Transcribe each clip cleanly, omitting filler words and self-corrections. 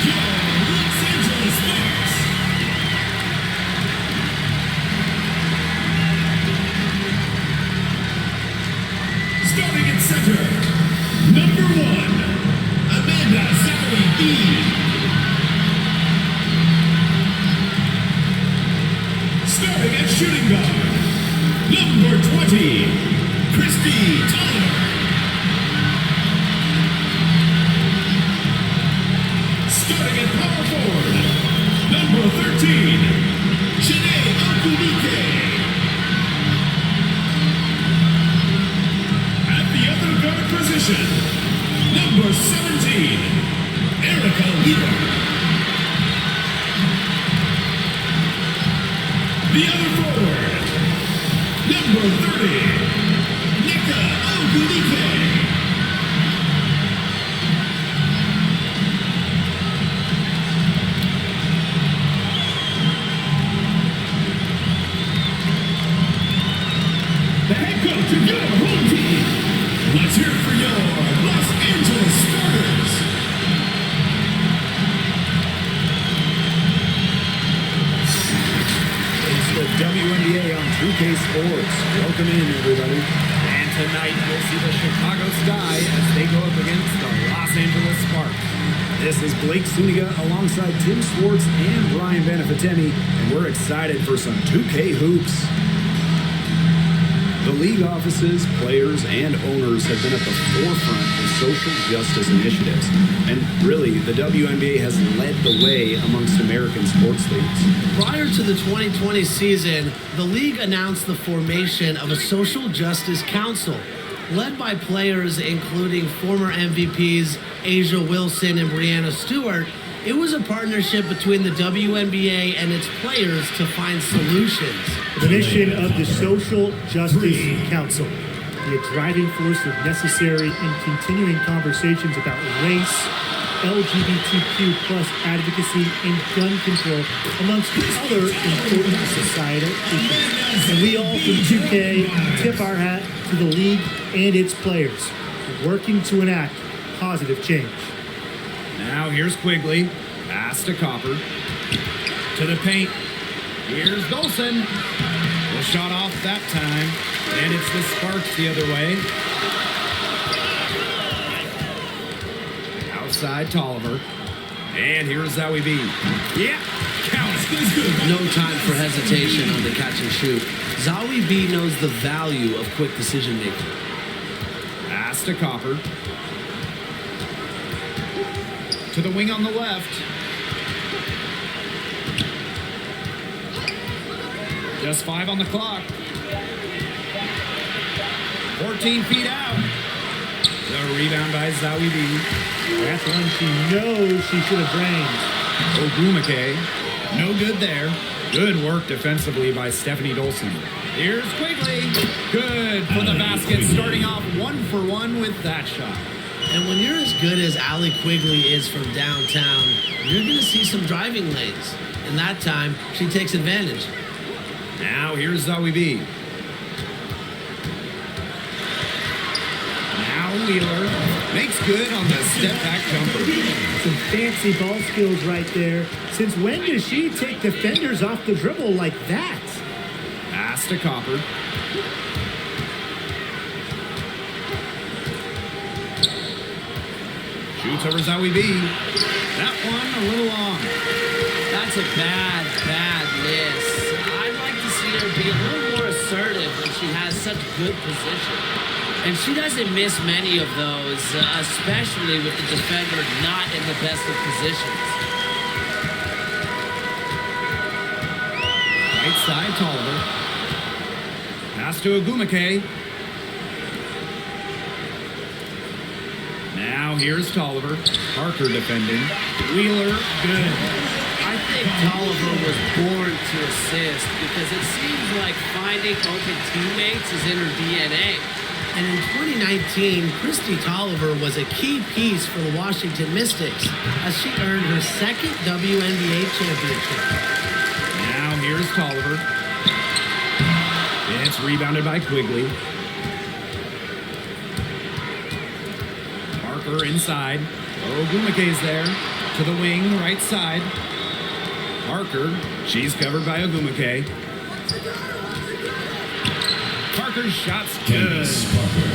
Los Angeles Sparks. Starting at center, number 1, Amanda Zowie B. Starting at shooting guard, number 20, Christy Tyler. Starting at power forward, number 13, Shanae Okunike. At the other guard position, number 17, Erica Wheeler. The other forward, number 30, Nika Ogunike. The head coach of your home team. Let's hear it for your Los Angeles Sparks. It's the WNBA on 2K Sports. Welcome in, everybody. And tonight we'll see the Chicago Sky as they go up against the Los Angeles Sparks. This is Blake Suniga alongside Tim Swartz and Brian Benefitemi, and we're excited for some 2K hoops. The league offices, players, and owners have been at the forefront of social justice initiatives. And really, the WNBA has led the way amongst American sports leagues. Prior to the 2020 season, the league announced the formation of a social justice council, led by players including former MVPs Asia Wilson and Brianna Stewart. It was a partnership between the WNBA and its players to find solutions. The mission of the Social Justice Council, be a driving force of necessary and continuing conversations about race, LGBTQ plus advocacy, and gun control, amongst other important societal issues. And we all from 2K tip our hat to the league and its players, working to enact positive change. Now here's Quigley, pass to Copper, to the paint. Here's Golson. The shot off that time, and it's the Sparks the other way. Outside Tolliver, and here's Zowie B. Yeah, counts. No time for hesitation on the catch and shoot. Zowie B knows the value of quick decision making. Pass to Copper. To the wing on the left. Just 5 on the clock. 14 feet out. The rebound by Zowie B. That's one she knows she should have drained. Ogumake. No good there. Good work defensively by Stephanie Dolson. Here's Quigley. Good for the basket, starting off 1 for 1 with that shot. And when you're as good as Allie Quigley is from downtown, you're going to see some driving lanes. And that time, she takes advantage. Now here's Zowie B. Now Wheeler makes good on the step-back jumper. Some fancy ball skills right there. Since when does she take defenders off the dribble like that? Pass to Copper. Shoots over Zowie B. That one a little long. That's a bad miss. I'd like to see her be a little more assertive when she has such good position. And she doesn't miss many of those, especially with the defender not in the best of positions. Right side, Tolliver. Pass to Ogumake. Now here's Tolliver. Parker defending. Wheeler, good. I think Tolliver was born to assist because it seems like finding open teammates is in her DNA. And in 2019, Christy Tolliver was a key piece for the Washington Mystics as she earned her second WNBA championship. Now here's Tolliver. It's rebounded by Quigley. Parker inside. Ogumake's there. To the wing, right side. Parker, she's covered by Ogumake. Parker's shot's good.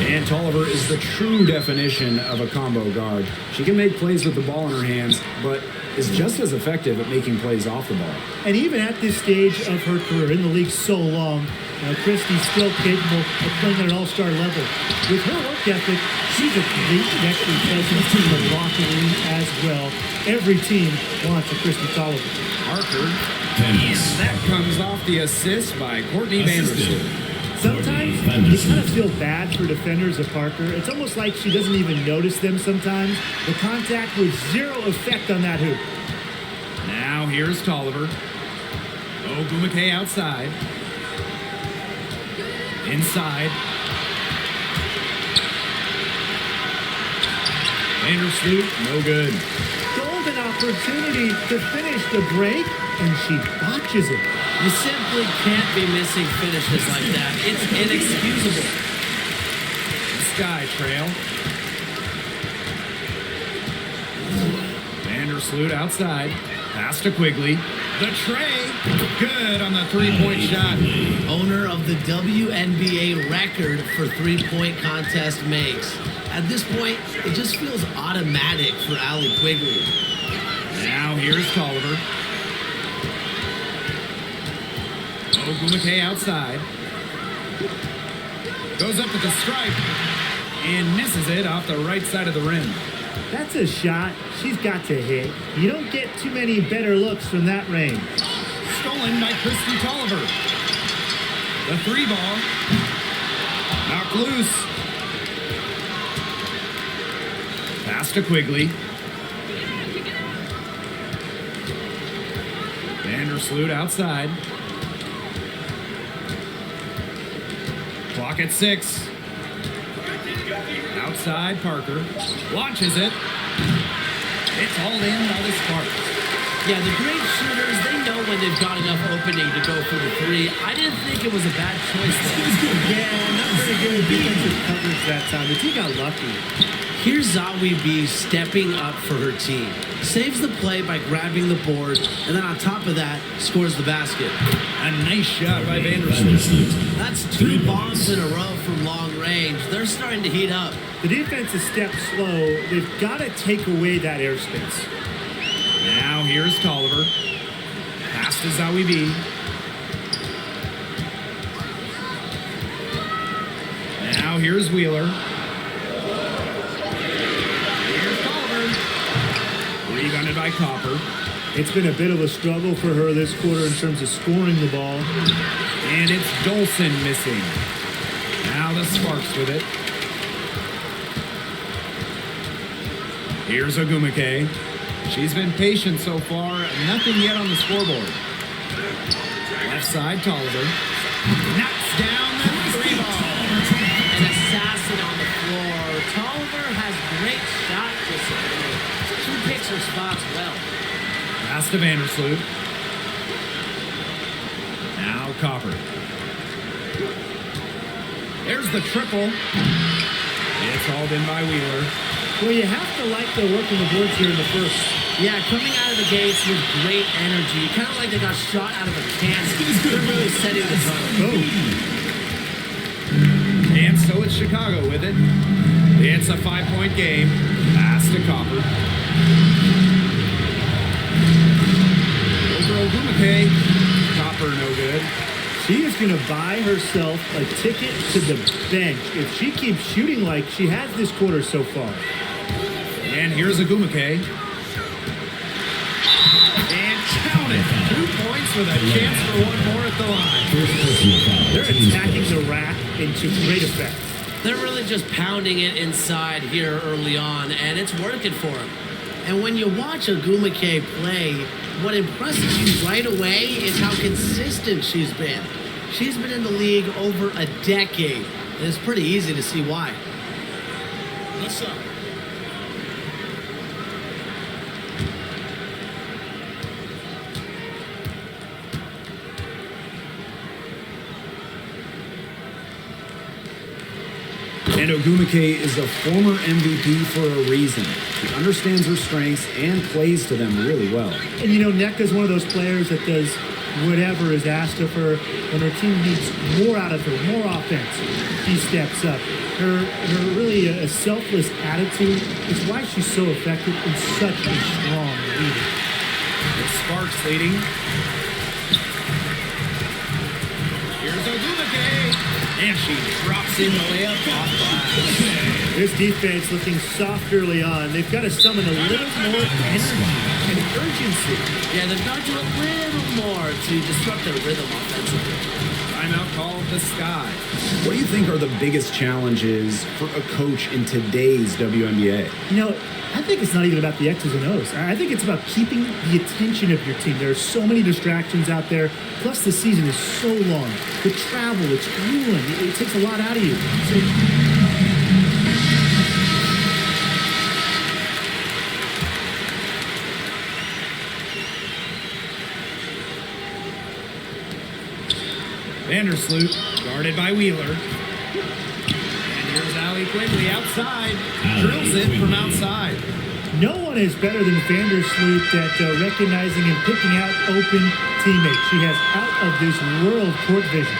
And Tolliver is the true definition of a combo guard. She can make plays with the ball in her hands, but is just as effective at making plays off the ball. And even at this stage of her career, in the league so long, Christie's still capable of playing at an all-star level. With her work ethic, she's a great veteran presence in the locker room as well. Every team wants a Christie Tolliver. Parker, and that comes off the assist by Courtney Vandersloot. Sometimes you kind of feel bad for defenders of Parker. It's almost like she doesn't even notice them sometimes. The contact with zero effect on that hoop. Now here's Tolliver. Ogumake outside. Inside. Vandersloot, no good. Golden opportunity to finish the break, and she botches it. You simply can't be missing finishes like that. It's inexcusable. Sky trail. Vandersloot outside. Pass to Quigley. The tray. Good on the three-point shot. Owner of the WNBA record for three-point contest makes. At this point, it just feels automatic for Allie Quigley. Now here's Tolliver. Ogumake outside. Goes up at the stripe and misses it off the right side of the rim. That's a shot she's got to hit. You don't get too many better looks from that range. Stolen by Christie Tolliver. The three ball. Knocked loose. Pass to Quigley. Vandersloot outside. Clock at 6. Outside Parker. Launches it. It's hauled in by the Sparks. Yeah, the great shooters, they know when they've got enough opening to go for the three. I didn't think it was a bad choice there. Yeah, not very good defensive coverage that time. The team got lucky. Here's Zawi B stepping up for her team. Saves the play by grabbing the board, and then on top of that, scores the basket. A nice shot by Vandersloot. That's 2 bombs in a row from long range. They're starting to heat up. The defense is stepped slow. They've got to take away that airspace. Now here's Tolliver. Pass to Zawi B. Now here's Wheeler. Here's Tolliver. Rebounded by Copper. It's been a bit of a struggle for her this quarter in terms of scoring the ball. And it's Dolson missing. Now the Sparks with it. Here's Ogumake. She's been patient so far. Nothing yet on the scoreboard. Left side, Tolliver. Knocks down the three ball. An assassin on the floor. Tolliver has great shot discipline. She picks her spots well. Pass to Vandersloot. Now Copper. There's the triple. It's hauled in by Wheeler. Well, you have to like their work on the boards here in the first. Yeah, coming out of the gates with great energy. Kind of like they got shot out of a cannon. They're really setting the tone. And so it's Chicago with it. It's a 5-point game. Pass to Copper. Over Ogumake. Copper no good. She is going to buy herself a ticket to the bench if she keeps shooting like she has this quarter so far. And here's Ogumake. And count it. 2 points with a chance for one more at the line. They're attacking the rack into great effect. They're really just pounding it inside here early on, and it's working for them. And when you watch Ogumake play, what impresses you right away is how consistent she's been. She's been in the league over a decade, and it's pretty easy to see why. What's up? And Ogumake is a former MVP for a reason. She understands her strengths and plays to them really well. And you know, Nneka's one of those players that does whatever is asked of her. When her team needs more out of her, more offense, she steps up. Her really a selfless attitude is why she's so effective and such a strong leader. It's Sparks leading. Here's Ogumake. And she drops in the layup off glass. This defense looking soft early on. They've got to summon a little more energy and urgency. Yeah, they've got to do a little more to disrupt their rhythm offensively. Timeout called the Sky. What do you think are the biggest challenges for a coach in today's WNBA? You know, I think it's not even about the X's and O's. I think it's about keeping the attention of your team. There are so many distractions out there. Plus, the season is so long. The travel, it's grueling. It takes a lot out of you. Vandersloot, guarded by Wheeler. And here's Allie Quigley outside. Drills it from outside. No one is better than Vandersloot at recognizing and picking out open teammates. She has out-of-this-world court vision.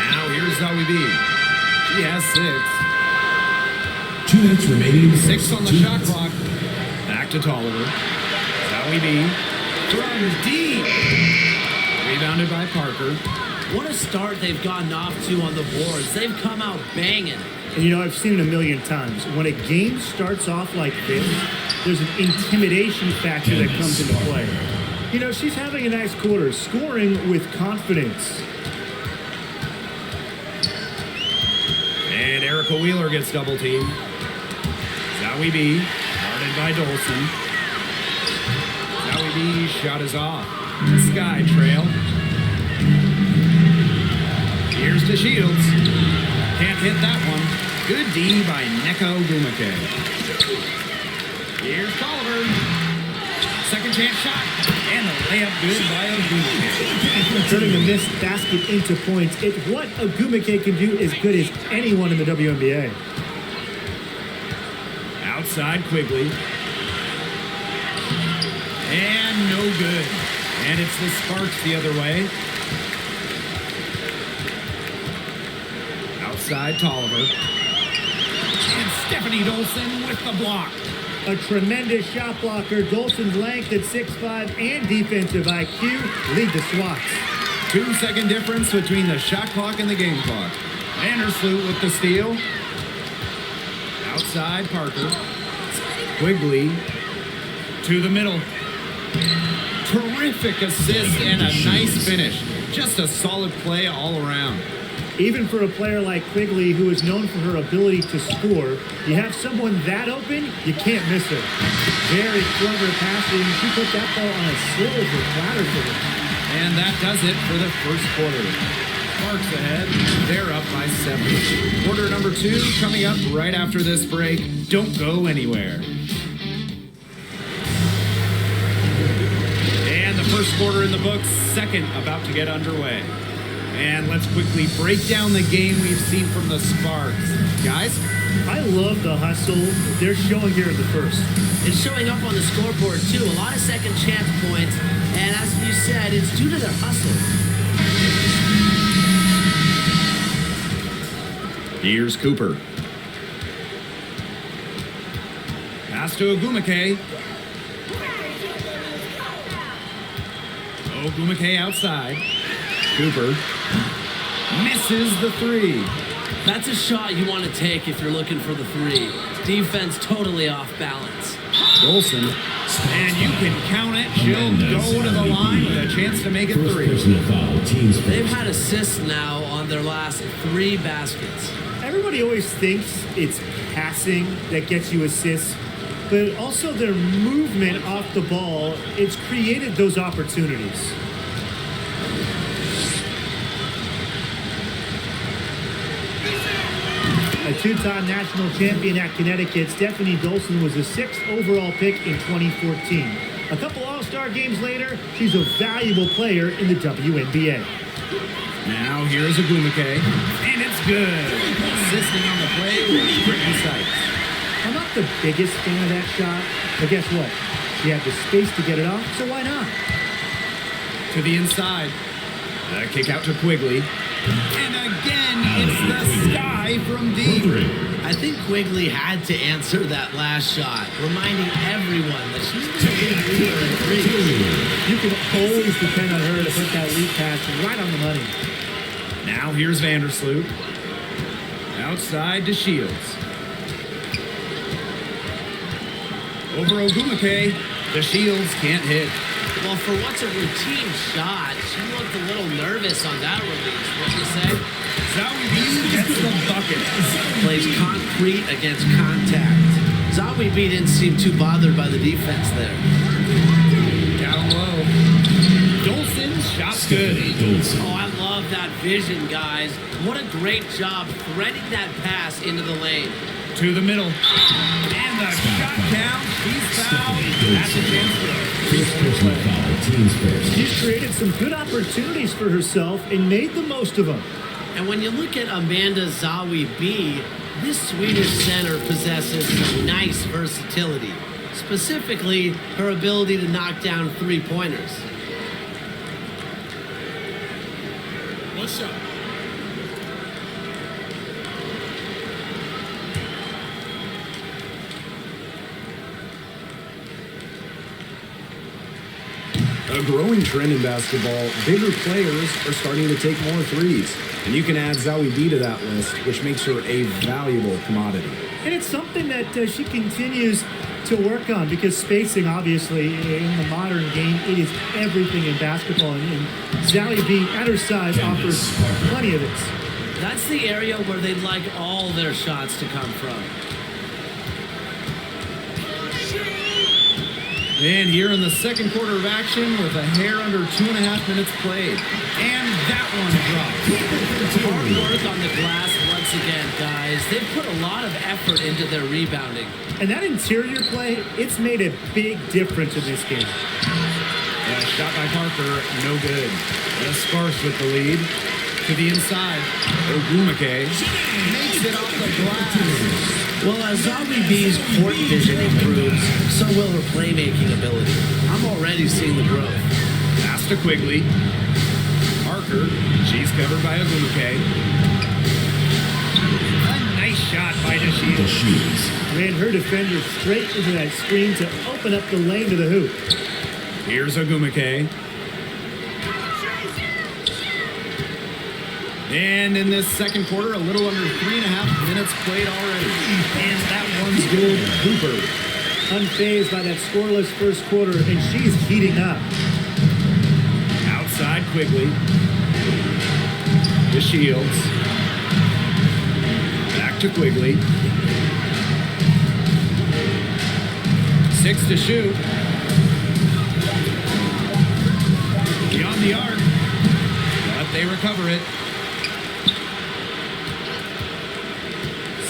Now here's Zoe B. She has 6. 2 minutes remaining. 6 on the shot clock. Back to Tolliver. Zoe B. From deep. Rebounded by Parker. What a start they've gotten off to on the boards. They've come out banging. And, you know, I've seen it a million times. When a game starts off like this, there's an intimidation factor that comes into play. You know, she's having a nice quarter, scoring with confidence. And Erica Wheeler gets double teamed. Zoe B. Guarded by Dolson. Zoe B. shot is off. Sky trail. Here's to Shields. Can't hit that one. Good D by Nneka Ogumake. Here's Tolliver. Second chance shot. And the layup good by Ogumake. Turning the missed basket into points. It's what Ogumake can do as good as anyone in the WNBA. Outside Quigley. And no good. And it's the Sparks the other way. Outside Tolliver. And Stephanie Dolson with the block. A tremendous shot blocker. Dolson's length at 6'5" and defensive IQ lead the SWATs. 2-second difference between the shot clock and the game clock. Vandersloot with the steal. Outside Parker. Quigley to the middle. Terrific assist and a nice finish. Just a solid play all around. Even for a player like Quigley, who is known for her ability to score, you have someone that open, you can't miss her. Very clever passing. She put that ball on a silver platter for them. And that does it for the first quarter. Sparks ahead. They're up by 7. Quarter number 2 coming up right after this break. Don't go anywhere. And the first quarter in the books, second about to get underway. And let's quickly break down the game we've seen from the Sparks. Guys? I love the hustle they're showing here in the first. It's showing up on the scoreboard, too. A lot of second chance points. And as you said, it's due to their hustle. Here's Cooper. Pass to Ogumake. Ogumake outside. Cooper misses the 3. That's a shot you want to take if you're looking for the 3. Defense totally off balance. Dolson. And you can count it. She'll go to the line with a chance to make it 3. They've had assists now on their last 3 baskets. Everybody always thinks it's passing that gets you assists, but also their movement off the ball, it's created those opportunities. A 2-time national champion at Connecticut, Stephanie Dolson was the 6th overall pick in 2014. A couple All-Star games later, she's a valuable player in the WNBA. Now here's Ogumake, and it's good. Assisting on the play with Brittany Sykes. I'm not the biggest fan of that shot, but guess what? She had the space to get it off, so why not? To the inside. The kick out to Quigley. And again, it's the sky from deep. I think Quigley had to answer that last shot, reminding everyone that she's the big leader in threes. You can always depend on her to put that lead pass right on the money. Now here's Vandersloot. Outside to Shields. Over Ogumake. The Shields can't hit. Well, for what's a routine shot, she looked a little nervous on that release. What you say? Zawi B gets the bucket. Plays concrete against contact. Zawi B didn't seem too bothered by the defense there. Down low. Dolson's shot's good. Oh, I love that vision, guys. What a great job threading that pass into the lane. To the middle. And the shot count. She's fouled. That's a chance for her. She's created some good opportunities for herself and made the most of them. And when you look at Amanda Zawi B, this Swedish center possesses some nice versatility. Specifically, her ability to knock down three-pointers. What's up? A growing trend in basketball, bigger players are starting to take more threes. And you can add Zawi B to that list, which makes her a valuable commodity. And it's something that she continues to work on because spacing, obviously, in the modern game, it is everything in basketball. And Zawi B, at her size, offers plenty of it. That's the area where they'd like all their shots to come from. And here in the second quarter of action with a hair under 2.5 minutes played. And that one dropped. Hard work on the glass once again, guys. They've put a lot of effort into their rebounding. And that interior play, it's made a big difference in this game. And a shot by Parker, no good. The Sparks with the lead. To the inside, Ogumake makes it off the glass. Well, as Zawi B's court vision improves, so will her playmaking ability. I'm already seeing the growth. Pass to Quigley. Parker, she's covered by Ogumake. A nice shot by DeShields. Ran her defender straight into that screen to open up the lane to the hoop. Here's Ogumake. And in this second quarter, a little under 3.5 minutes played already. And that one's good. Cooper. Unfazed by that scoreless first quarter, and she's heating up. Outside Quigley. DeShields. Back to Quigley. 6 to shoot. Beyond the arc. But they recover it.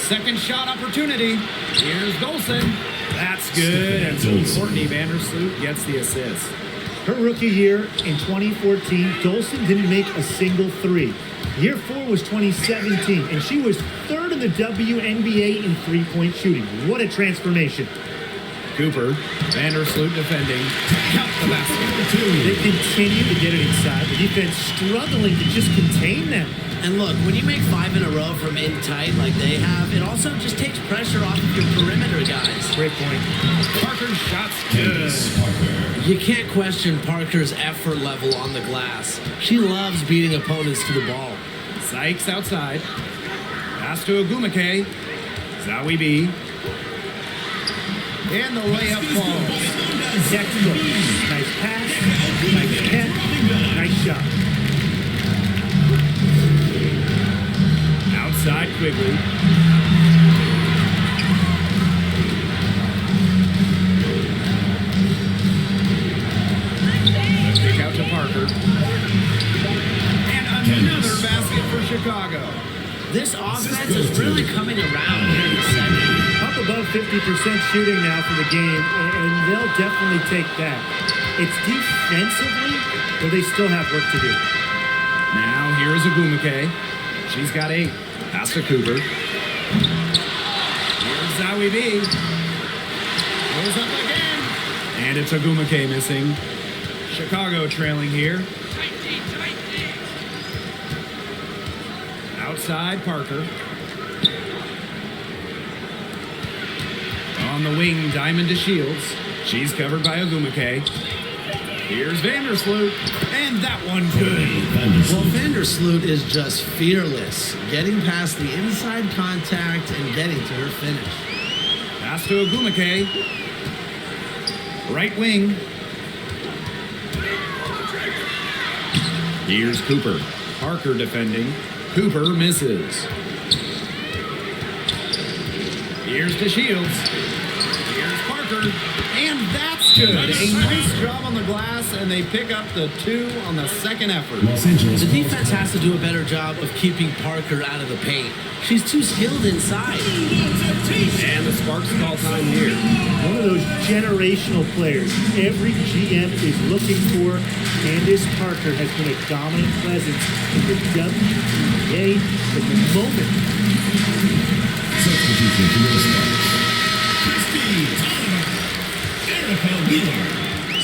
Second shot opportunity. Here's Dolson. That's good. And so Courtney Vandersloot gets the assist. Her rookie year in 2014, Dolson didn't make a single three. Year 4 was 2017, and she was third in the WNBA in three-point shooting. What a transformation. Cooper, Vandersloot defending. Count the basket. They continue to get it inside. The defense struggling to just contain them. And look, when you make 5 in a row from in tight like they have, it also just takes pressure off of your perimeter guys. Great point. Parker's shot's good. You can't question Parker's effort level on the glass. She loves beating opponents to the ball. Sykes outside. Pass to Ogumake. Zawi B. And the layup falls. Textbook. Nice pass, nice catch, nice shot. Outside Quigley. The kick out to Parker. And another basket for Chicago. This offense is really coming around here in the second. Up above 50% shooting now for the game, and they'll definitely take that. It's defensively where they still have work to do. Now here's Agumake. She's got 8. Pass to Cooper. Here's Zowie B. Goes up again. And it's Agumake missing. Chicago trailing here. Outside, Parker. On the wing, Diamond to Shields. She's covered by Agumake. Here's Vandersloot. And that one good. Well, Vandersloot is just fearless, getting past the inside contact and getting to her finish. Pass to Agumake. Right wing. Here's Cooper. Parker defending. Cooper misses. Here's to Shields. Here's Parker. And that's good. A nice job on the glass, and they pick up the 2 on the second effort. Los Angeles. The defense has to do a better job of keeping Parker out of the paint. She's too skilled inside. And the Sparks call time here. One of those generational players every GM is looking for. Candace Parker has been a dominant presence in the WNBA from the moment. Substitution for the Sparks. Christy Tolliver. Erica Wheeler.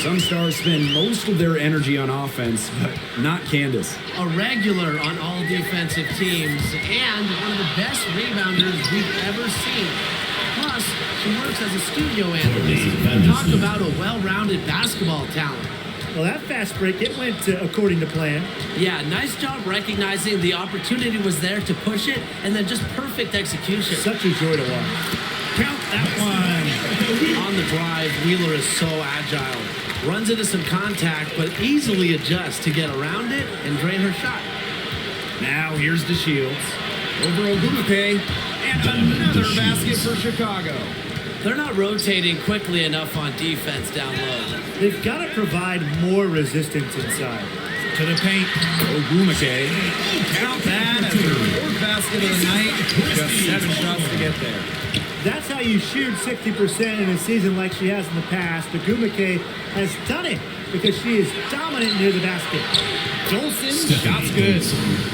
Some stars spend most of their energy on offense, but not Candace. A regular on all defensive teams and one of the best rebounders we've ever seen. Plus, she works as a studio analyst. Talk about a well-rounded basketball talent. Well, that fast break, it went according to plan. Yeah, nice job recognizing the opportunity was there to push it and then just perfect execution. Such a joy to watch. Count that one. On the drive, Wheeler is so agile. Runs into some contact, but easily adjusts to get around it and drain her shot. Now here's the Shields. Over Agumake. And another basket for Chicago. They're not rotating quickly enough on defense down low. They've got to provide more resistance inside. To the paint. Agumake. Count that as her 4th basket of the night. Just 7 shots to get there. That's how you shoot 60% in a season like she has in the past. Agumake has done it because she is dominant near the basket. Dolson, shots good.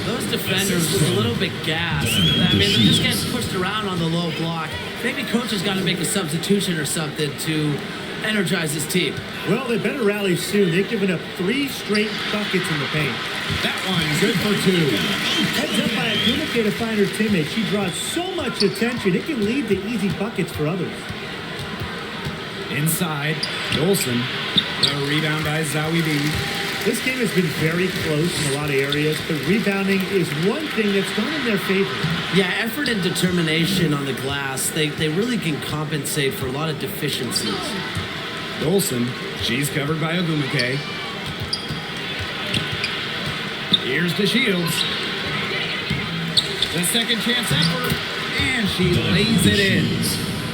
Those defenders look a little bit gassed. I mean, they just get pushed around on the low block. Maybe coach has got to make a substitution or something to energize his team. Well, they better rally soon. They've given up 3 straight buckets in the paint. That one good for 2. Heads up by Agumake to find her teammate. She draws so much attention, it can lead to easy buckets for others. Inside, Dolson. The rebound by Zowie B. This game has been very close in a lot of areas, but rebounding is one thing that's gone in their favor. Yeah, effort and determination on the glass, they really can compensate for a lot of deficiencies. Dolson, she's covered by Agumake. Here's to Shields. The second chance effort, and she lays it in.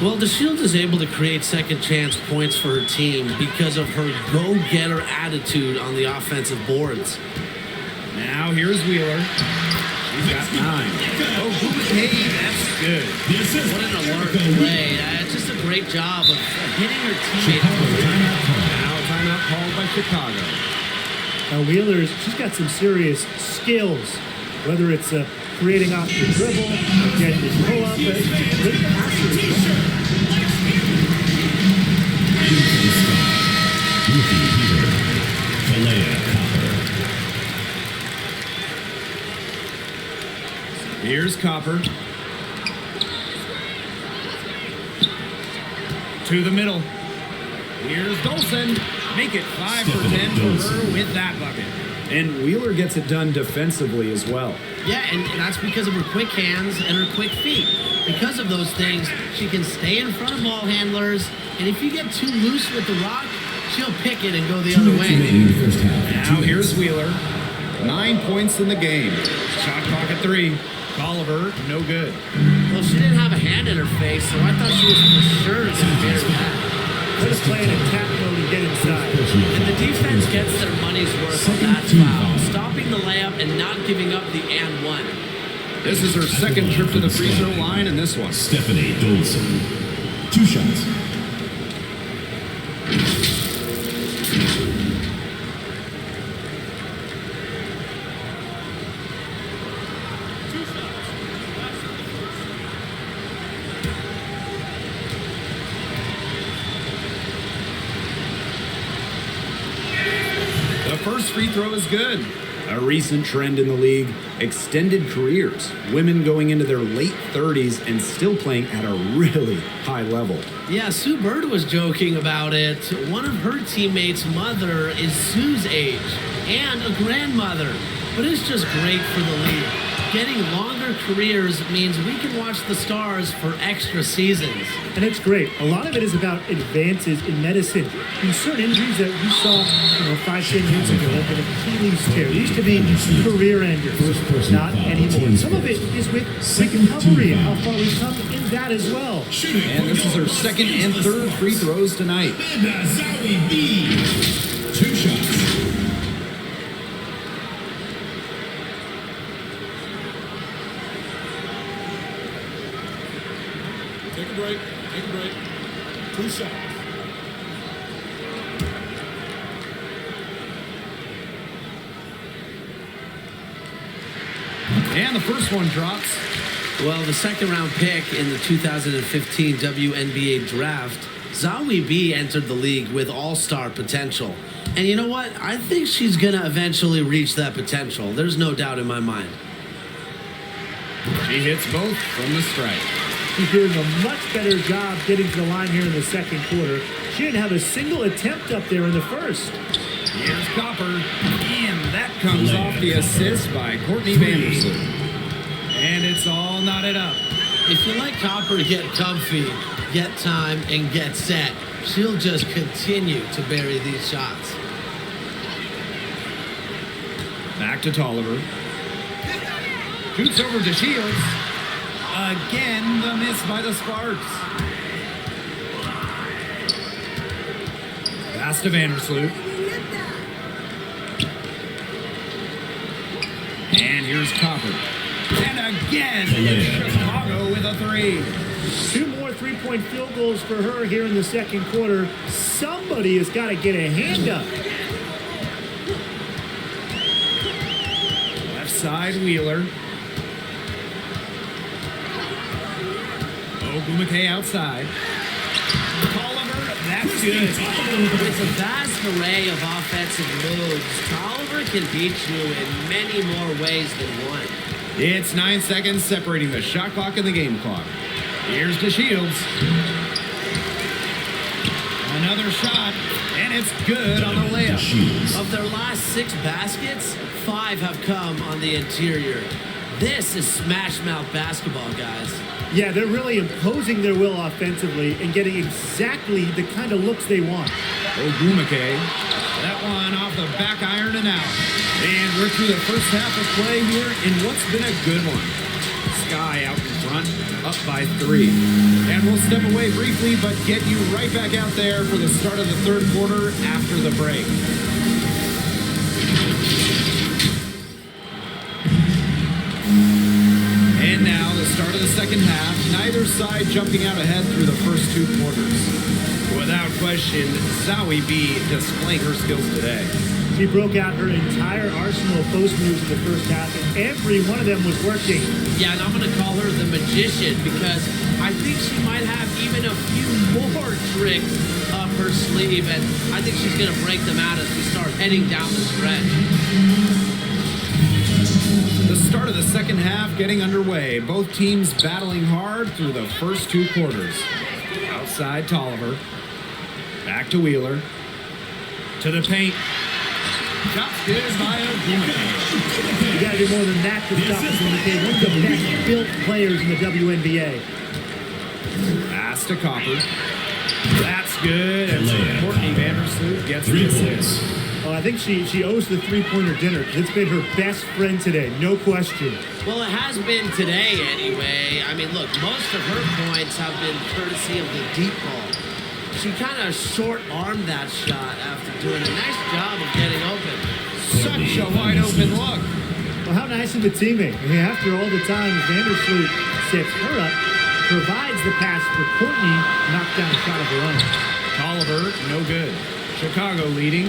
Well, DeShields is able to create second chance points for her team because of her go-getter attitude on the offensive boards. Now here's Wheeler. She's got 9. Oh, Agumake, that's good. What an alert play. Just a great job of hitting her teammate. Now timeout called by Chicago. Now, Wheeler's, she's got some serious skills, whether it's creating off the dribble, getting his pull-up, great passer. Here's Copper. To the middle. Here's Dolson. Make it 5 for 10 for her with that bucket. And Wheeler gets it done defensively as well. Yeah, and that's because of her quick hands and her quick feet. Because of those things, she can stay in front of ball handlers, and if you get too loose with the rock, she'll pick it and go the other way. Now here's Wheeler. 9 points in the game. Shot clock at 3. Oliver, no good. Well, she didn't have a hand in her face, so I thought she was for sure to get her back. Let us play in attack mode and get inside. And the defense gets their money's worth on that foul, stopping the layup and not giving up the and one. This is her second trip to the free throw line, and this one. Stephanie Dolson. 2 shots. first free throw is good. A recent trend in the league, extended careers. Women going into their late 30s and still playing at a really high level. Yeah, Sue Bird was joking about it. One of her teammates' mother is Sue's age and a grandmother. But it's just great for the league. Getting longer careers means we can watch the stars for extra seasons. And it's great. A lot of it is about advances in medicine. In certain injuries that we saw, 5-10 years ago, like an Achilles tear, used to be career enders. Not anymore. Some of it is with recovery and how far we've come in that as well. And this is her second and third free throws tonight. Amanda Zowie B. 2 shots. Take a break. Take a break. 2 shots. And the first one drops. Well, the second-round pick in the 2015 WNBA draft, Zowie B entered the league with all-star potential. And you know what? I think she's going to eventually reach that potential. There's no doubt in my mind. She hits both from the stripe. She's doing a much better job getting to the line here in the second quarter. She didn't have a single attempt up there in the first. Here's Copper, and that comes off the assist by Courtney Vandersloot. And it's all knotted up. If you let Copper get comfy, get time, and get set, she'll just continue to bury these shots. Back to Tolliver. Shoots over to Shields. Again, the miss by the Sparks. Pass to Vandersloot. And here's Copper. And again, Chicago with a 3. 2 more three-point field goals for her here in the second quarter. Somebody has got to get a hand up. Left side, Wheeler. Ogumake outside. Tolliver, that's good. With a vast array of offensive moves, Tolliver can beat you in many more ways than one. It's 9 seconds separating the shot clock and the game clock. Here's to Shields. Another shot, and it's good on the layup. Of their last 6 baskets, 5 have come on the interior. This is smash mouth basketball, guys. Yeah, they're really imposing their will offensively and getting exactly the kind of looks they want. Ogumake. That one off the back iron and out. And we're through the first half of play here in what's been a good one. Sky out in front, up by 3. And we'll step away briefly, but get you right back out there for the start of the third quarter after the break. And now the start of the second half. Neither side jumping out ahead through the first 2 quarters. Without question, Zowie B displaying her skills today. She broke out her entire arsenal of post moves in the first half, and every one of them was working. Yeah, and I'm going to call her the magician because I think she might have even a few more tricks up her sleeve, and I think she's going to break them out as we start heading down the stretch. The start of the second half getting underway. Both teams battling hard through the first 2 quarters. Outside Tolliver. Back to Wheeler. To the paint. Shot's good by Ogumake. You got to do more than that to stop Ogumake. One of the best built players in the WNBA. Pass to Copper. That's good. And so Courtney Vandersloot gets the assist. Oh, I think she owes the three-pointer dinner. It's been her best friend today, no question. Well, it has been today anyway. I mean, look, most of her points have been courtesy of the deep ball. She kind of short-armed that shot after doing a nice job of getting open. Such a wide-open look. Well, how nice of a teammate. I mean, after all the time, Vandersloot sets her up, provides the pass for Courtney, knocked down a shot of her own. Tolliver, no good. Chicago leading.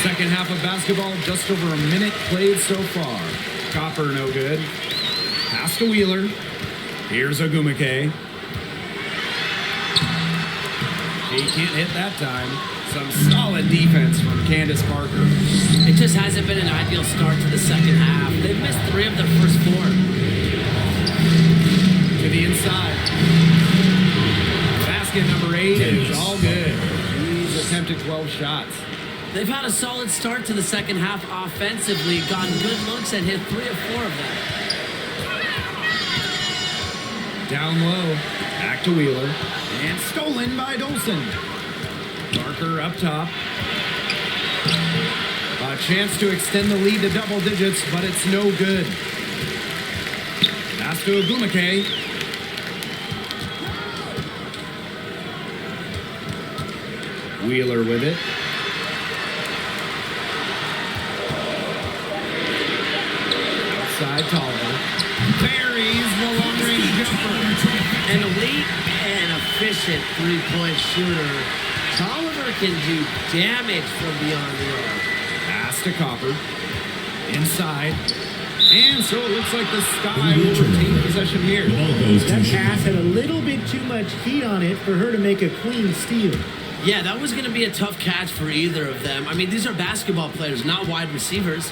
Second half of basketball, just over a minute played so far. Copper, no good. Pass to Wheeler. Here's Ogumake. He can't hit that time. Some solid defense from Candace Parker. It just hasn't been an ideal start to the second half. They've missed 3 of their first 4. To the inside. Basket number 8 is all good. He's attempted 12 shots. They've had a solid start to the second half offensively, gotten good looks and hit 3 of 4 of them. Down low. Back to Wheeler. And stolen by Dolson. Parker up top. A chance to extend the lead to double digits, but it's no good. Pass to Agumake. Wheeler with it. Outside Tolliver. Buries the long-range jumper. An elite and efficient three-point shooter. Tolliver can do damage from beyond the arc. Pass to Copper. Inside. And so it looks like the Sky will retain possession here. Ball goes to That Chicago. pass had a little bit too much heat on it for her to make a clean steal. Yeah, that was going to be a tough catch for either of them. I mean, these are basketball players, not wide receivers.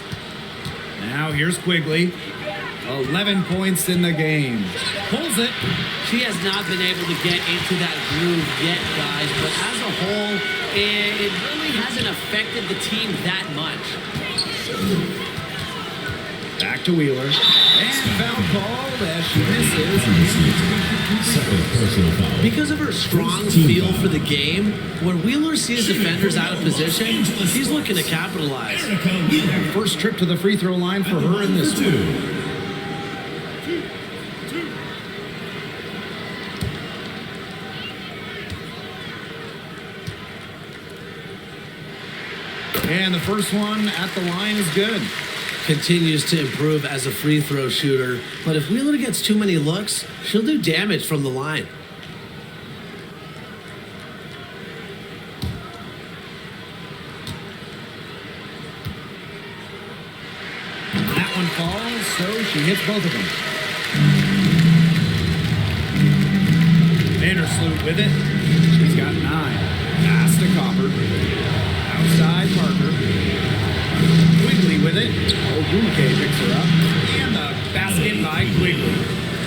Now here's Quigley. 11 points in the game. Pulls it. She has not been able to get into that groove yet, guys, but as a whole, it really hasn't affected the team that much. Back to Wheeler. And foul called as she misses. Second personal foul. Because of her strong feel for the game, when Wheeler sees defenders out of position, she's looking to capitalize. Erica Wheeler. First trip to the free throw line for her in this one. 2. And the first one at the line is good. Continues to improve as a free throw shooter, but if Wheeler gets too many looks, she'll do damage from the line. That one falls, so she hits both of them. Vandersloot with it. She's got 9. Pass to Copper. Outside Parker. Quigley with it. Ogumake picks her up. And the basket by Quigley.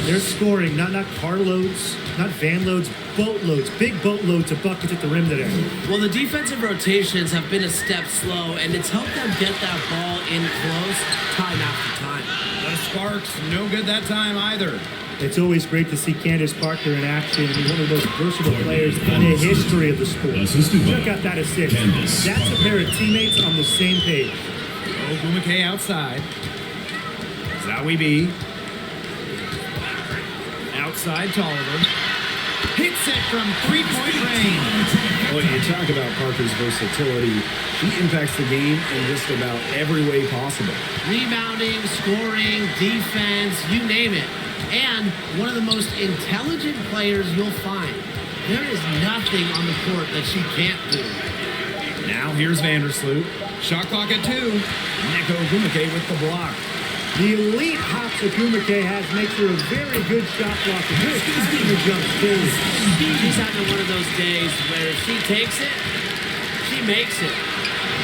They're scoring not carloads, not van loads, boatloads, big boatloads of buckets at the rim today. Well, the defensive rotations have been a step slow, and it's helped them get that ball in close time after time. The Sparks, no good that time either. It's always great to see Candace Parker in action. One of the most versatile players in the history of the sport. Check out that assist. Candace. That's a pair of teammates on the same page. Ogumake outside. Zowie B. Outside Tolliver. Hits it from 3-point range. When you talk about Parker's versatility, she impacts the game in just about every way possible. Rebounding, scoring, defense, you name it. And one of the most intelligent players you'll find. There is nothing on the court that she can't do. Now here's Vandersloot. Shot clock at 2. Neko Ogumake with the block. The elite hops Agumake has makes her a very good shot blocker. Good timing the jump too. She's having one of those days where if she takes it, she makes it.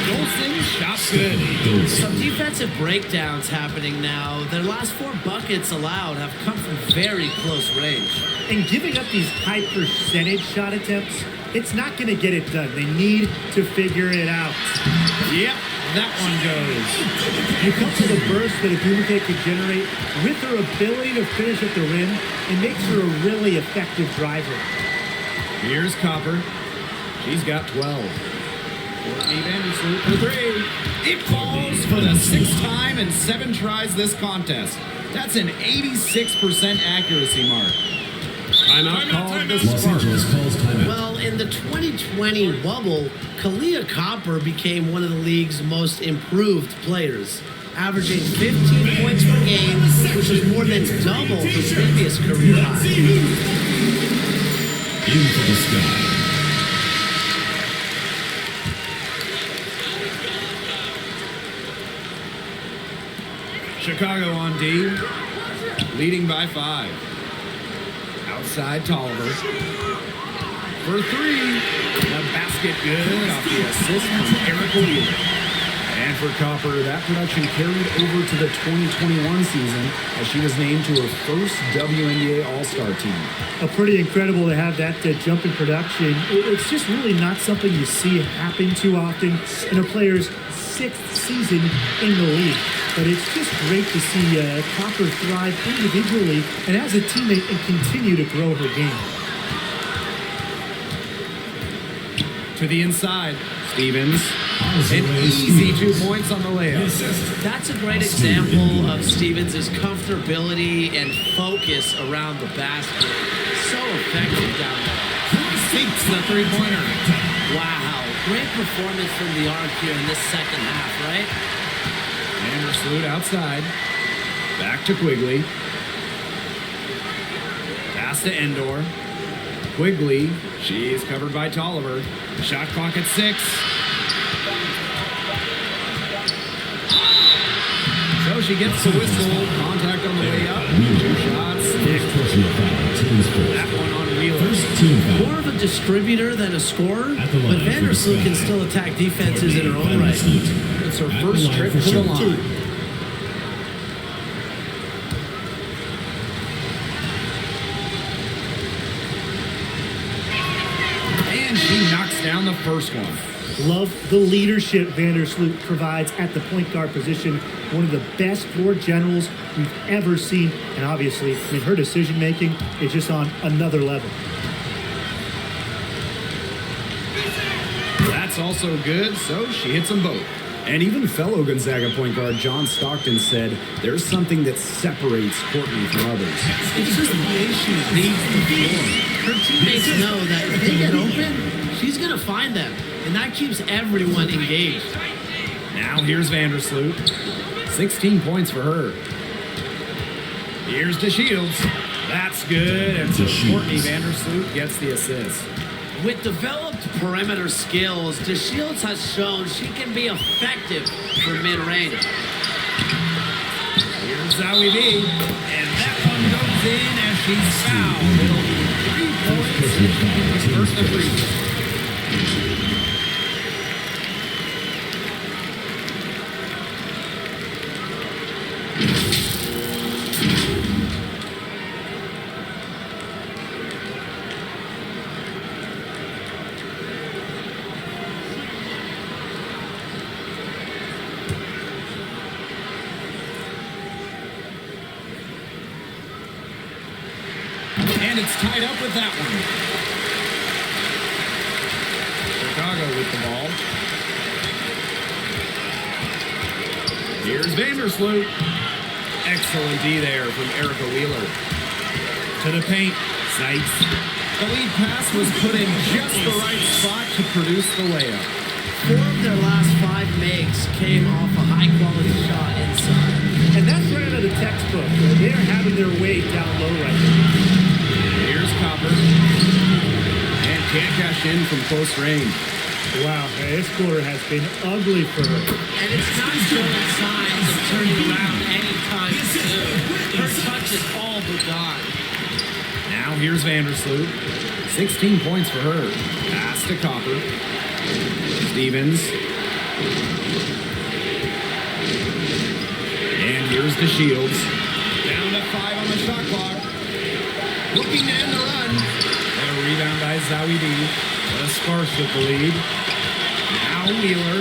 Golson, shot's good. Some defensive breakdowns happening now. Their last 4 buckets allowed have come from very close range. And giving up these high percentage shot attempts, it's not going to get it done. They need to figure it out. Yep, that one goes. You couple the burst that Agumake could generate with her ability to finish at the rim, it makes her a really effective driver. Here's Copper. She's got 12. Courtney Vandersloot for 3. It falls for the 6th time in 7 tries this contest. That's an 86% accuracy mark. Timeout called the Los Angeles Sparks. calls timeout. Well, in the 2020 bubble, Kalia Copper became one of the league's most improved players, averaging 15 points per game, which is more than double her previous career high. Into the sky. Chicago on D, leading by 5. Outside Tolliver. for three. The basket good off the assist from Erica Wheeler. And for Copper, that production carried over to the 2021 season as she was named to her first WNBA All-Star team. Pretty incredible to have that jump in production. It's just really not something you see happen too often in a player's 6th season in the league. But it's just great to see Copper thrive individually and as a teammate and continue to grow her game. To the inside, Stevens. An easy 2 points on the layup. That's a great example of Stevens' comfortability and focus around the basket. So effective down there. Sinks the three-pointer. Wow, great performance from the arc here in this second half, right? Vandersloot outside. Back to Quigley. Pass to Endor. Quigley, she's covered by Tolliver. Shot clock at 6. So she gets the whistle. Contact on the way up. 2 shots. That one on Wheeler. More of a distributor than a scorer, but Vandersloot can still attack defenses in her own right. It's her first trip to the line. And she knocks down the first one. Love the leadership Vandersloot provides at the point guard position. One of the best floor generals we've ever seen. And obviously, her decision making is just on another level. That's also good, so she hits them both. And even fellow Gonzaga point guard John Stockton said there's something that separates Courtney from others. It's just the way she reads the floor. Her teammates know that if they get open, she's going to find them. And that keeps everyone engaged. Now here's Vandersloot. 16 points for her. Here's DeShields. That's good. And so Courtney Vandersloot gets the assist. With developed perimeter skills, DeShields has shown she can be effective for mid-range. Here's Zowie B. And that one goes in as she's fouled. It'll be 3 points if she can convert the free throw. And it's tied up with that one. Chicago with the ball. Here's Vandersloot. Excellent D there from Erica Wheeler. To the paint. Seitz. The lead pass was put in just the right spot to produce the layup. 4 of their last 5 makes came off a high-quality shot inside. And that's right out of the textbook. They're having their way down low right now. Here's Copper. And can't cash in from close range. Wow, this quarter has been ugly for her. And it's not showing signs of turning around anytime soon. Her touch is all but gone. Now here's Vandersloot. 16 points for her. Pass to Copper. Stevens. And here's DeShields. Down to 5 on the shot clock. Looking to end the run. And a rebound by Zowie B. The Sparks with the lead. Now Wheeler.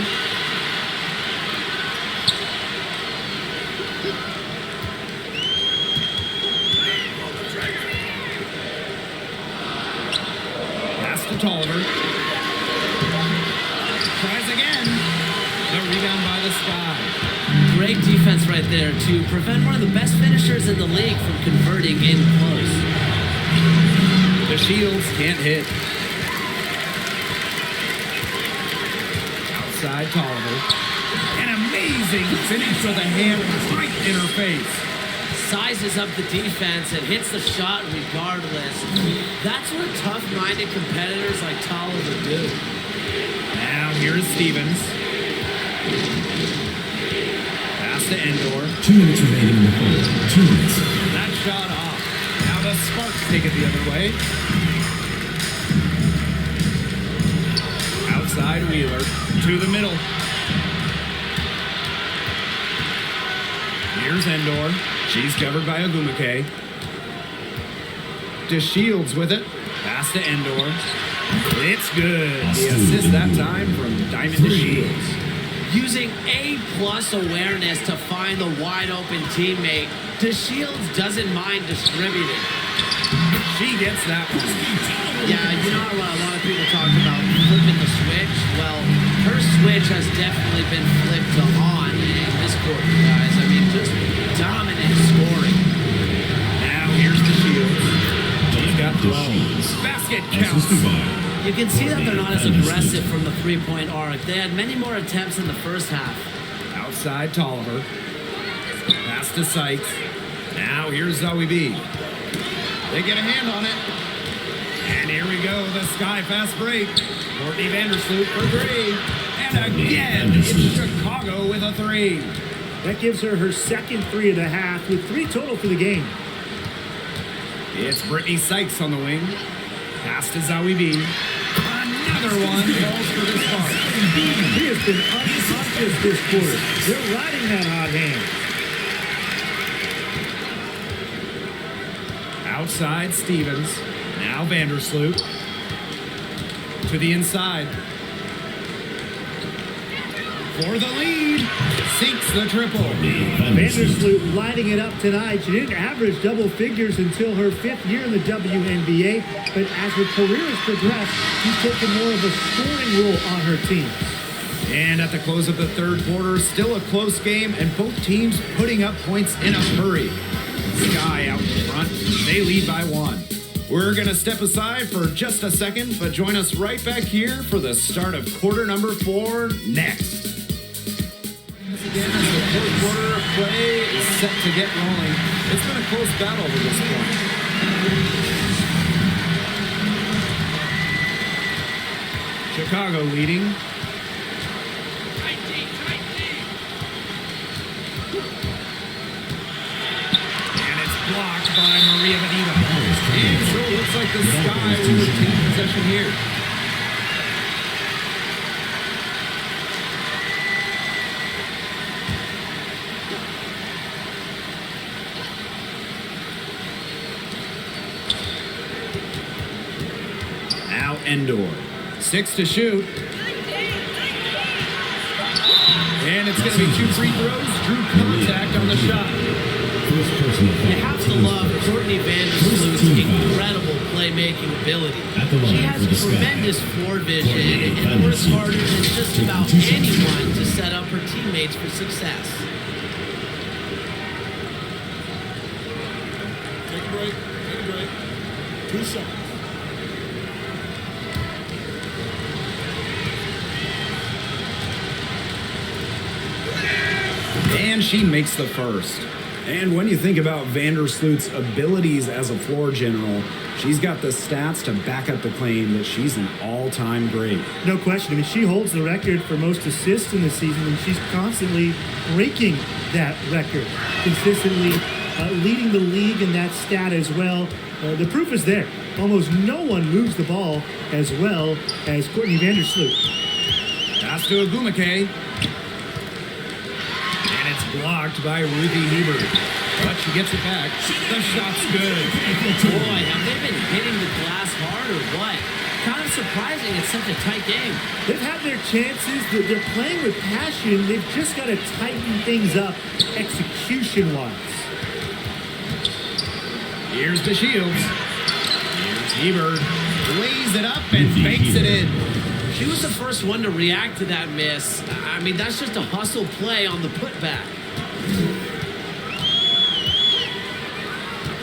Pass to Tolliver. Tries again. The rebound by the Sky. Great defense right there to prevent one of the best finishers in the league from converting in close. DeShields can't hit. Outside Tolliver. An amazing finish with a hand right in her face. Sizes up the defense and hits the shot regardless. That's what tough-minded competitors like Tolliver do. Now here's Stevens. Pass to Endor. 2 minutes remaining in the quarter. 2 minutes. That shot off. Now the Sparks take it the other way. Outside Wheeler to the middle. Here's Endor. She's covered by Agumake. DeShields with it. Pass to Endor. It's good. The assist that time from Diamond DeShields. Using A-plus awareness to find the wide-open teammate, DeShields doesn't mind distributing. She gets that one. Yeah, you know what a lot of people talk about flipping the switch? Well, her switch has definitely been flipped to on in this quarter, guys. I mean, just dominant scoring. Now here's DeShields. She's got 12. Basket counts. You can see that they're not as aggressive from the three-point arc. They had many more attempts in the first half. Outside Tolliver. Pass to Sykes. Now here's Zoe B. They get a hand on it. And here we go, the sky fast break. Courtney Vandersloot for three. And again, it's Chicago with a three. That gives her her second three of the half with 3 total for the game. It's Brittany Sykes on the wing. Pass to Zoe B. Another one falls for the Sparks. He has been unconscious this quarter. They're riding that hot hand. Outside Stevens. Now Vandersloot. To the inside. For the lead. Sinks the triple. Vandersloot lighting it up tonight. She didn't average double figures until her 5th year in the WNBA, but as her career has progressed, she's taken more of a scoring role on her team. And at the close of the third quarter, still a close game, and both teams putting up points in a hurry. Sky out in front. They lead by 1. We're going to step aside for just a second, but join us right back here for the start of quarter number 4 next. Again, as the fourth quarter of play is set to get rolling. It's been a close battle to this point. Chicago leading. And it's blocked by Maria Benito. And so it looks like the Sky will retain possession here. Endor. 6 to shoot. And it's going to be 2 free throws. Drew contact on the shot. You have to love Courtney Vandersloot's incredible playmaking ability. She has tremendous floor vision and works harder than just about anyone to set up her teammates for success. Take a break. 2 shots. And she makes the first. And when you think about Vandersloot's abilities as a floor general, she's got the stats to back up the claim that she's an all-time great. No question. I mean, she holds the record for most assists in the season, and she's constantly breaking that record, consistently leading the league in that stat as well. The proof is there. Almost no one moves the ball as well as Courtney Vandersloot. Pass to Agumake. Blocked by Ruthie Hebert. But she gets it back. The shot's good. Boy, have they been hitting the glass hard or what? Kind of surprising it's such a tight game. They've had their chances. They're playing with passion. They've just got to tighten things up execution-wise. Here's DeShields. Here's Hebert. Lays it up and banks it in. She was the first one to react to that miss. I mean, that's just a hustle play on the putback.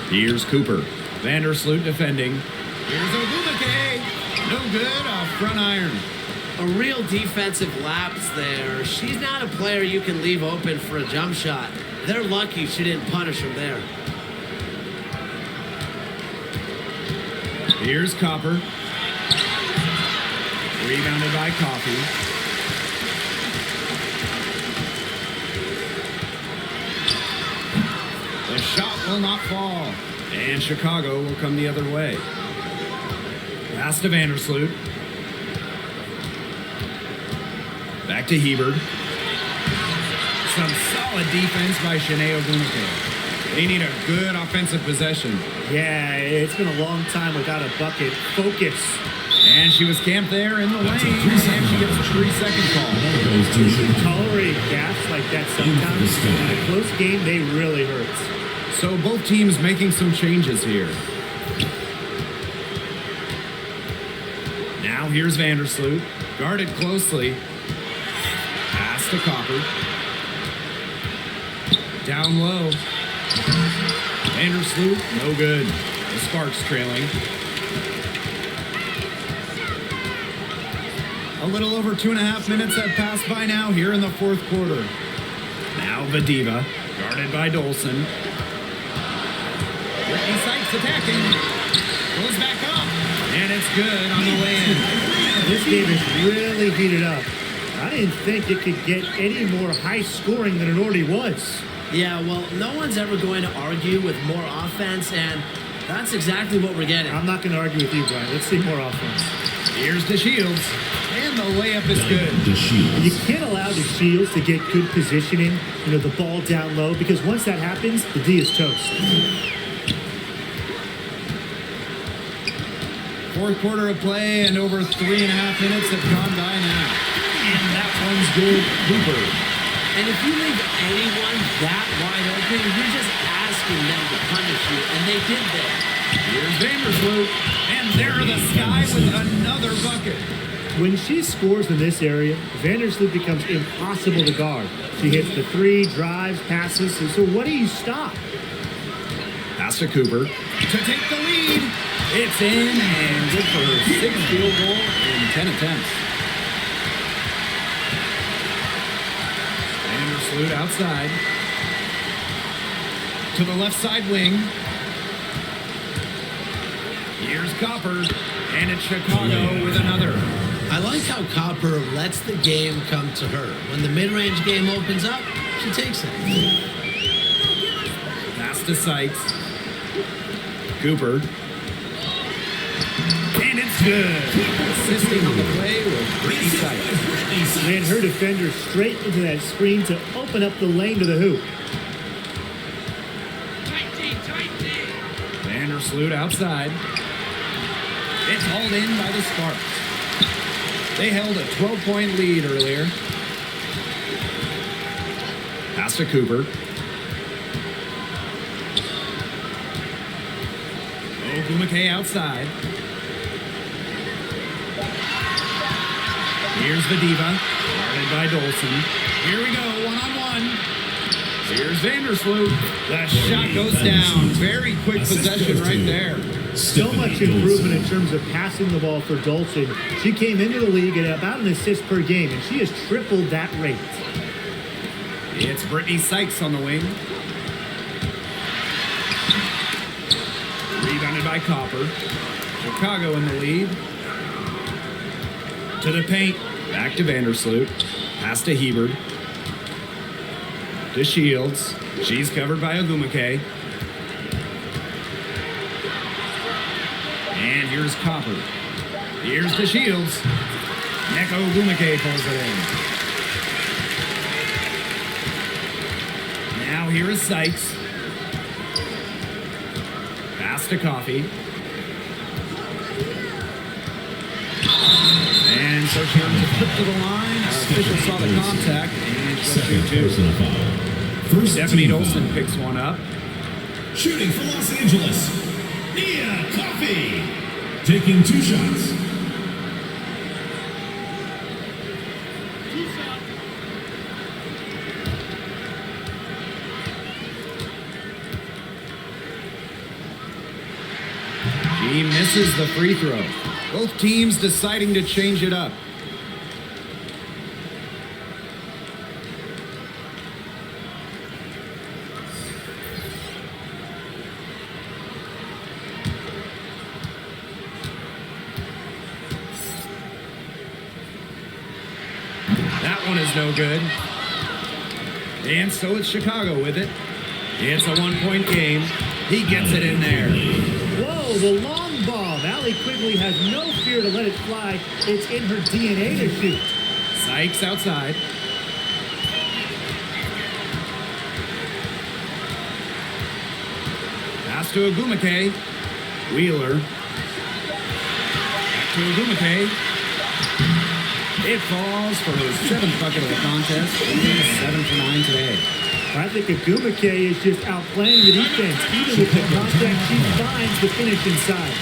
Here's Cooper. Vandersloot defending. Here's Agumake. No good. A front iron. A real defensive lapse there. She's not a player you can leave open for a jump shot. They're lucky she didn't punish her there. Here's Copper. Rebounded by Coffey. The shot will not fall. And Chicago will come the other way. Pass to Vandersloot. Back to Hebert. Some solid defense by Shanae Ogumike. They need a good offensive possession. Yeah, it's been a long time without a bucket. Focus. And she was camped there in the lane, and she gets a 3-second call. You should tolerate gaps like that sometimes. In a close game, they really hurt. So both teams making some changes here. Now here's Vandersloot, guarded closely. Pass to Copper. Down low. Vandersloot, no good. The Sparks trailing. A little over 2.5 minutes have passed by now here in the fourth quarter. Now Vadiva, guarded by Dolson. Brittany Sykes attacking. Goes back up. And it's good on the way in. This game is really heated up. I didn't think it could get any more high scoring than it already was. Yeah, well, no one's ever going to argue with more offense, and that's exactly what we're getting. I'm not going to argue with you, Brian. Let's see more offense. Here's the Shields. And the layup is good. You can't allow the Shields to get good positioning, the ball down low, because once that happens, the D is toast. Fourth quarter of play, and over 3.5 minutes have gone by now. And that one's good. Cooper. And if you leave anyone that wide open, you're just asking them to punish you, and they did that. Here's Vandersloot, and there the Sky with another bucket. When she scores in this area, Vandersloot becomes impossible to guard. She hits the three, drives, passes, so what do you stop? Pass to Cooper to take the lead. It's in, and good for her 6th field goal in 10 attempts. Vandersloot outside. To the left side wing. Here's Copper, and it's Chicago with another. I like how Copper lets the game come to her. When the mid-range game opens up, she takes it. Pass to Sykes. Cooper. And it's good. Assisting on the play with Brittany Sykes. Ran her defender straight into that screen to open up the lane to the hoop. Vandersloot outside. It's hauled in by the Sparks. They held a 12-point lead earlier. Pass to Cooper. Ogumike outside. Here's Vadiva, guarded by Dolson. Here we go, one-on-one. Here's Vandersloot. The shot goes down. Very quick possession right there. So much improvement in terms of passing the ball for Dolson. She came into the league at about an assist per game, and she has tripled that rate. It's Brittany Sykes on the wing. Rebounded by Copper. Chicago in the lead. To the paint. Back to Vandersloot. Pass to Hebert. To Shields. She's covered by Ogumike. And here's Copper. Here's the Shields. Neko Ogumike pulls it in. Now here is Sykes. Pass to Coffey. And so she earns a trip to the line. Our official saw the contact. And she'll shoot two. Stephanie Dolson picks one up. Shooting for Los Angeles, Nia Coffey. Taking 2 shots. She misses the free throw. Both teams deciding to change it up. That one is no good. And so it's Chicago with it. It's a 1-point game. He gets it in there. Whoa, the long ball. Allie Quigley has no fear to let it fly. It's in her DNA to shoot. Hikes outside. Pass to Agumake. Wheeler. Back to Agumake. It falls for his 7th bucket of the contest. He's 7 for 9 today. I think Agumake is just outplaying the defense. Even with the contact, she finds the finish inside.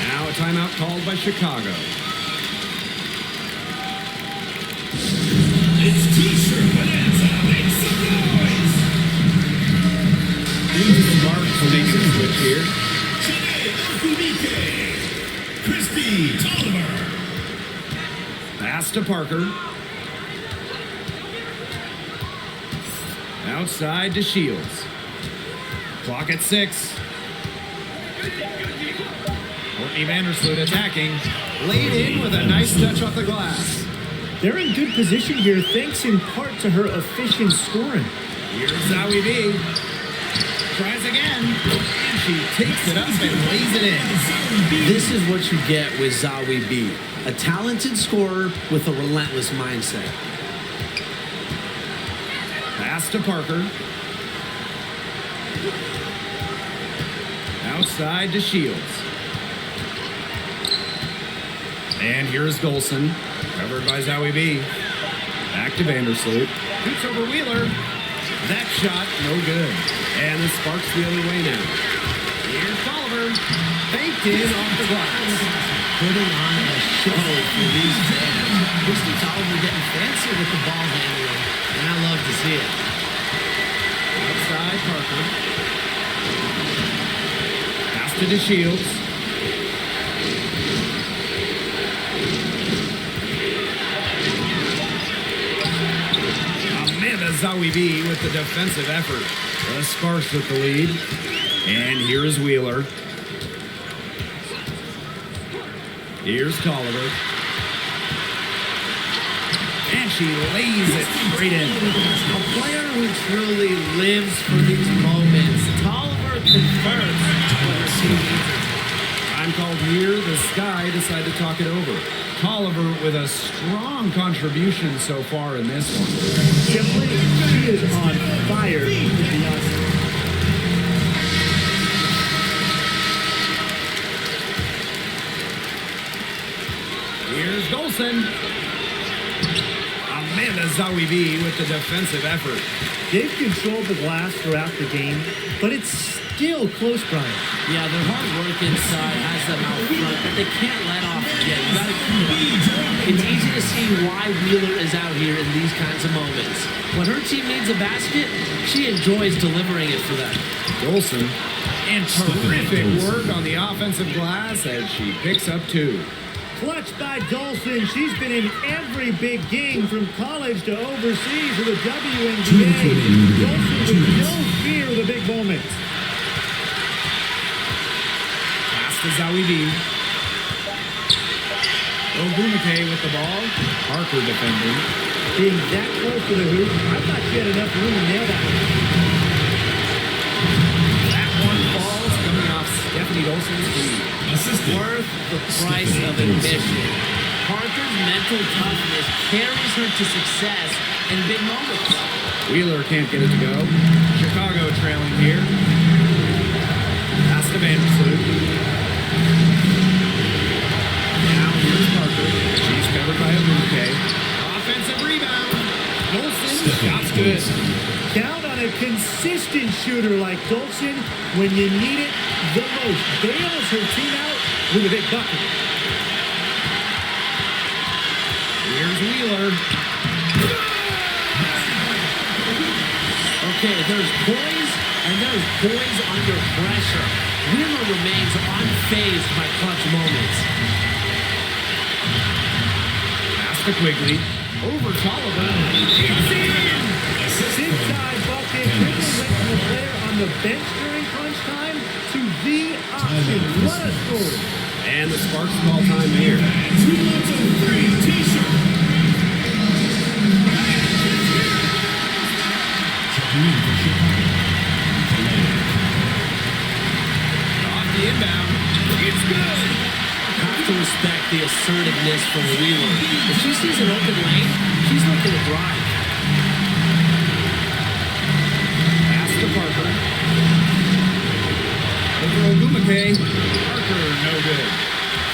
Now a timeout called by Chicago. It's T-shirt bonanza. Make some noise. Sparks makes a switch here. Today, Christy Tolliver. Pass to Parker. Outside to Shields. Clock at 6. Courtney Vandersloot attacking. Laid in with a nice touch off the glass. They're in good position here, thanks in part to her efficient scoring. Here's Zowie B. Tries again. And she takes it up and lays it in. This is what you get with Zowie B. A talented scorer with a relentless mindset. Pass to Parker. Outside to Shields. And here's Golson. Covered by Zowie B. Back to Vandersloot. Shoots over Wheeler. That shot, no good. And the Sparks the other way now. Here's Tolliver. Banked in off the glass. Putting on a show for these fans. Christy Tolliver getting fancy with the ball handling, and I love to see it. Outside Parker. Pass to Shields. Zowie B with the defensive effort. The Sparks with the lead. And here's Wheeler. Here's Tolliver. And she lays it straight in. A player who truly lives for these moments. Tolliver confirms what her team needs. Time called here. The Sky decide to talk it over. Tolliver with a strong contribution so far in this one. Simply, she is on fire, to be honest. Here's Golson. Amanda Zowie B with the defensive effort. They've controlled the glass throughout the game, but it's still close, Brian. Yeah, their hard work inside has them out front, but they can't let off again. You gotta keep it up. It's easy to see why Wheeler is out here in these kinds of moments. When her team needs a basket, she enjoys delivering it for them. Golson. And terrific work on the offensive glass as she picks up 2. Clutch by Dolson. She's been in every big game from college to overseas with the WNBA. Dolson with no fear of the big moments. Pass to Zowie B. Ogumake with the ball. Parker defending. Being that close to the hoop, I thought she had enough room to nail that one. That one falls coming off Stephanie Dolson's feet. Worth the price of admission. Parker's mental toughness carries her to success in big moments. Wheeler can't get it to go. Chicago trailing here. Pass to Vandersloot. Now here's Parker. She's covered by Agumake. Offensive rebound. Dolson. Shot's good. Count on a consistent shooter like Dolson when you need it the most. Bails her team out with a big bucket. Here's Wheeler. Okay, there's poise and there's poise under pressure. Wheeler remains unfazed by clutch moments. Pass to Quigley. Over Tolliver. It's in! Inside bucket. Quigley went from a player on the bench during crunch time to the option. What a score. And the Sparks call time here. 2-3 T-shirt. Off the inbound. It's good. Have to respect the assertiveness this from Wheeler. If she sees an open lane, she's looking to drive. Pass to Parker. Over Ogumake. Parker, no good.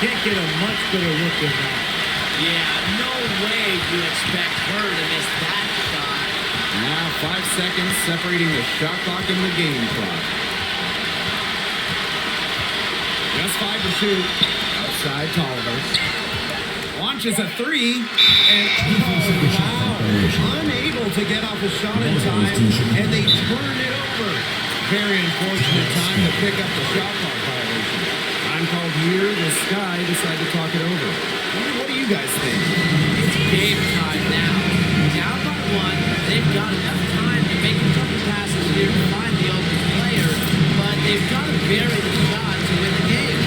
Can't get a much better look than that. Yeah, no way you expect her to miss that shot. Now 5 seconds separating the shot clock and the game clock. Just 5 to shoot. Outside Tolliver. Launches a 3. And wow. Unable to get off a shot in time. And they turn it over. Very unfortunate time to pick up the shot clock violation. Time called here. The Sky decide to talk it over. What do you guys think? It's game time now. Down by 1, they've got enough time to make a couple passes here to find the open player, but they've got to bury the shot to win the game.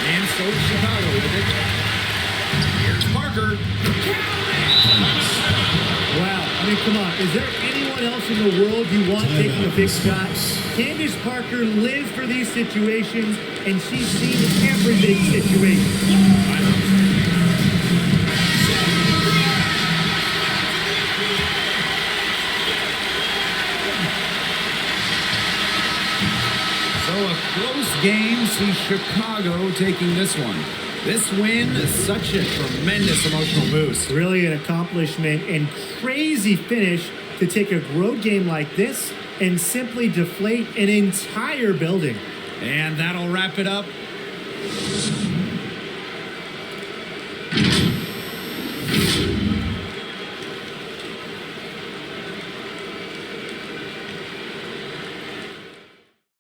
And so Chicago with it. Here's Parker. Wow. I mean, come on. Is there anyone else in the world you want taking a big shot? Candace Parker lives for these situations, and she's seen every big situation. So a close game sees Chicago taking this one. This win is such a tremendous emotional boost. Really an accomplishment and crazy finish to take a road game like this and simply deflate an entire building. And that'll wrap it up.